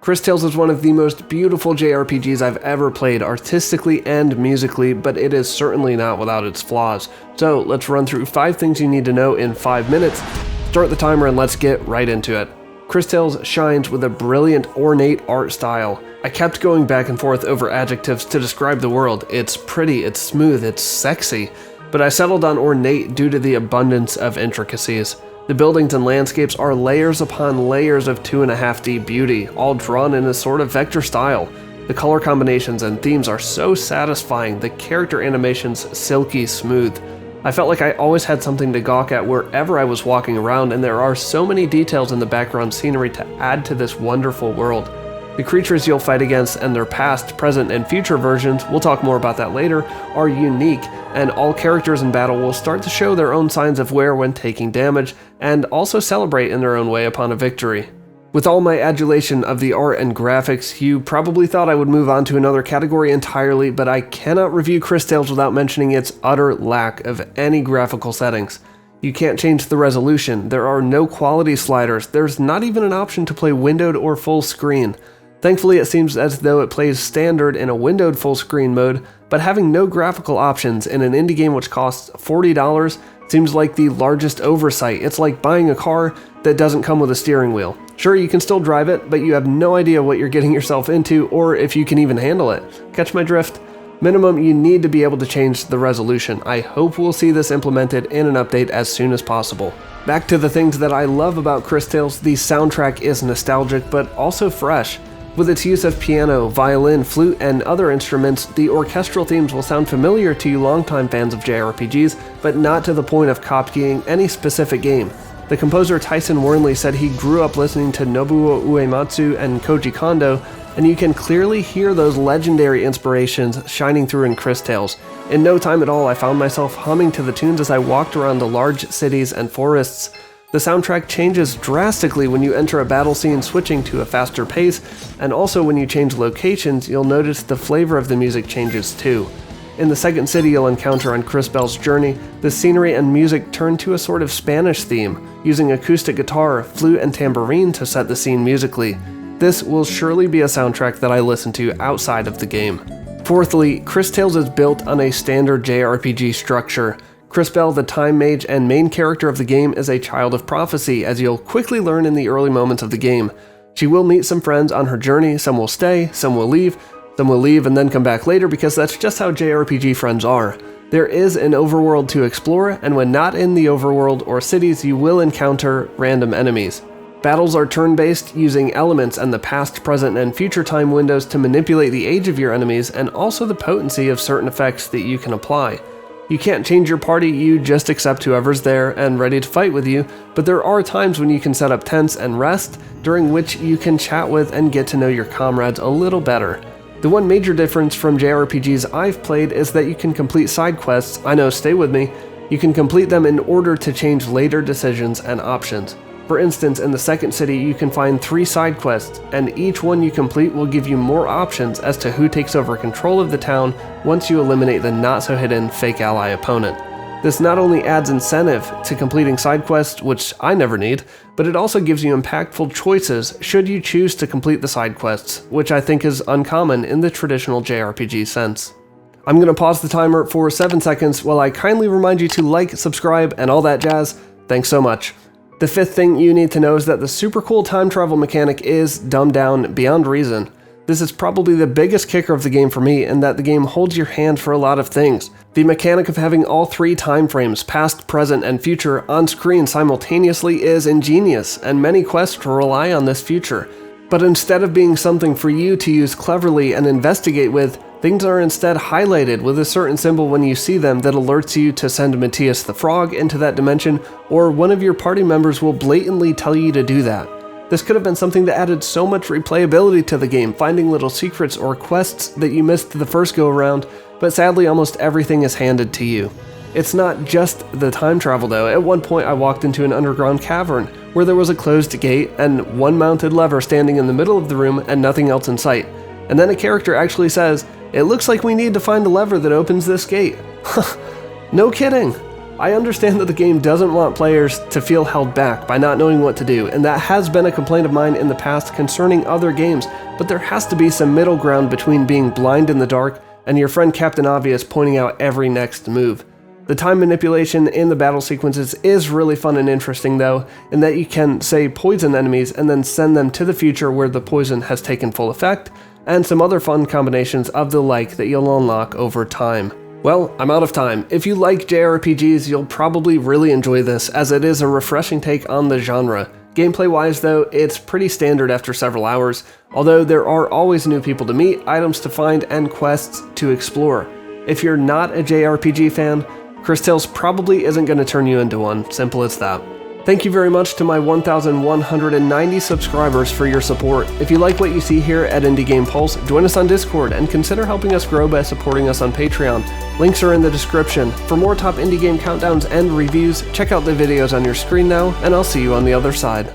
Cris Tales is one of the most beautiful JRPGs I've ever played, artistically and musically, but it is certainly not without its flaws. So let's run through 5 things you need to know in 5 minutes. Start the timer and let's get right into it. Cris Tales shines with a brilliant, ornate art style. I kept going back and forth over adjectives to describe the world. It's pretty, it's smooth, it's sexy, but I settled on ornate due to the abundance of intricacies. The buildings and landscapes are layers upon layers of 2.5D beauty, all drawn in a sort of vector style. The color combinations and themes are so satisfying, the character animations silky smooth. I felt like I always had something to gawk at wherever I was walking around, and there are so many details in the background scenery to add to this wonderful world. The creatures you'll fight against and their past, present, and future versions, we'll talk more about that later, are unique, and all characters in battle will start to show their own signs of wear when taking damage, and also celebrate in their own way upon a victory. With all my adulation of the art and graphics, you probably thought I would move on to another category entirely, but I cannot review Cris Tales without mentioning its utter lack of any graphical settings. You can't change the resolution, there are no quality sliders, there's not even an option to play windowed or full screen. Thankfully, it seems as though it plays standard in a windowed full screen mode, but having no graphical options in an indie game which costs $40 seems like the largest oversight. It's like buying a car that doesn't come with a steering wheel. Sure, you can still drive it, but you have no idea what you're getting yourself into or if you can even handle it. Catch my drift? Minimum, you need to be able to change the resolution. I hope we'll see this implemented in an update as soon as possible. Back to the things that I love about Cris Tales, the soundtrack is nostalgic but also fresh. With its use of piano, violin, flute, and other instruments, the orchestral themes will sound familiar to you longtime fans of JRPGs, but not to the point of copying any specific game. The composer Tyson Wernley said he grew up listening to Nobuo Uematsu and Koji Kondo, and you can clearly hear those legendary inspirations shining through in Cris Tales. In no time at all, I found myself humming to the tunes as I walked around the large cities and forests. The soundtrack changes drastically when you enter a battle scene, switching to a faster pace, and also when you change locations, you'll notice the flavor of the music changes too. In the second city you'll encounter on Cris Belle's journey, the scenery and music turn to a sort of Spanish theme, using acoustic guitar, flute, and tambourine to set the scene musically. This will surely be a soundtrack that I listen to outside of the game. Fourthly, Cris Tales is built on a standard JRPG structure. Cris Belle, the time mage and main character of the game, is a child of prophecy, as you'll quickly learn in the early moments of the game. She will meet some friends on her journey, some will stay, some will leave and then come back later because that's just how JRPG friends are. There is an overworld to explore, and when not in the overworld or cities, you will encounter random enemies. Battles are turn-based, using elements and the past, present, and future time windows to manipulate the age of your enemies and also the potency of certain effects that you can apply. You can't change your party, you just accept whoever's there and ready to fight with you, but there are times when you can set up tents and rest, during which you can chat with and get to know your comrades a little better. The one major difference from JRPGs I've played is that you can complete side quests, I know, stay with me, you can complete them in order to change later decisions and options. For instance, in the second city you can find 3 side quests, and each one you complete will give you more options as to who takes over control of the town once you eliminate the not-so-hidden fake ally opponent. This not only adds incentive to completing side quests, which I never need, but it also gives you impactful choices should you choose to complete the side quests, which I think is uncommon in the traditional JRPG sense. I'm going to pause the timer for 7 seconds while I kindly remind you to like, subscribe, and all that jazz. Thanks so much. The 5th thing you need to know is that the super cool time travel mechanic is dumbed down beyond reason. This is probably the biggest kicker of the game for me, in that the game holds your hand for a lot of things. The mechanic of having all 3 time frames, past, present, and future, on screen simultaneously is ingenious, and many quests rely on this feature. But instead of being something for you to use cleverly and investigate with, things are instead highlighted with a certain symbol when you see them that alerts you to send Matthias the Frog into that dimension, or one of your party members will blatantly tell you to do that. This could have been something that added so much replayability to the game, finding little secrets or quests that you missed the first go around, but sadly almost everything is handed to you. It's not just the time travel though. At one point I walked into an underground cavern where there was a closed gate and one mounted lever standing in the middle of the room and nothing else in sight. And then a character actually says, "It looks like we need to find a lever that opens this gate." No kidding! I understand that the game doesn't want players to feel held back by not knowing what to do, and that has been a complaint of mine in the past concerning other games, but there has to be some middle ground between being blind in the dark and your friend Captain Obvious pointing out every next move. The time manipulation in the battle sequences is really fun and interesting though, in that you can, say, poison enemies and then send them to the future where the poison has taken full effect, and some other fun combinations of the like that you'll unlock over time. Well, I'm out of time. If you like JRPGs, you'll probably really enjoy this, as it is a refreshing take on the genre. Gameplay-wise though, it's pretty standard after several hours, although there are always new people to meet, items to find, and quests to explore. If you're not a JRPG fan, Cris Tales probably isn't going to turn you into one, simple as that. Thank you very much to my 1,190 subscribers for your support. If you like what you see here at Indie Game Pulse, join us on Discord and consider helping us grow by supporting us on Patreon. Links are in the description. For more top indie game countdowns and reviews, check out the videos on your screen now, and I'll see you on the other side.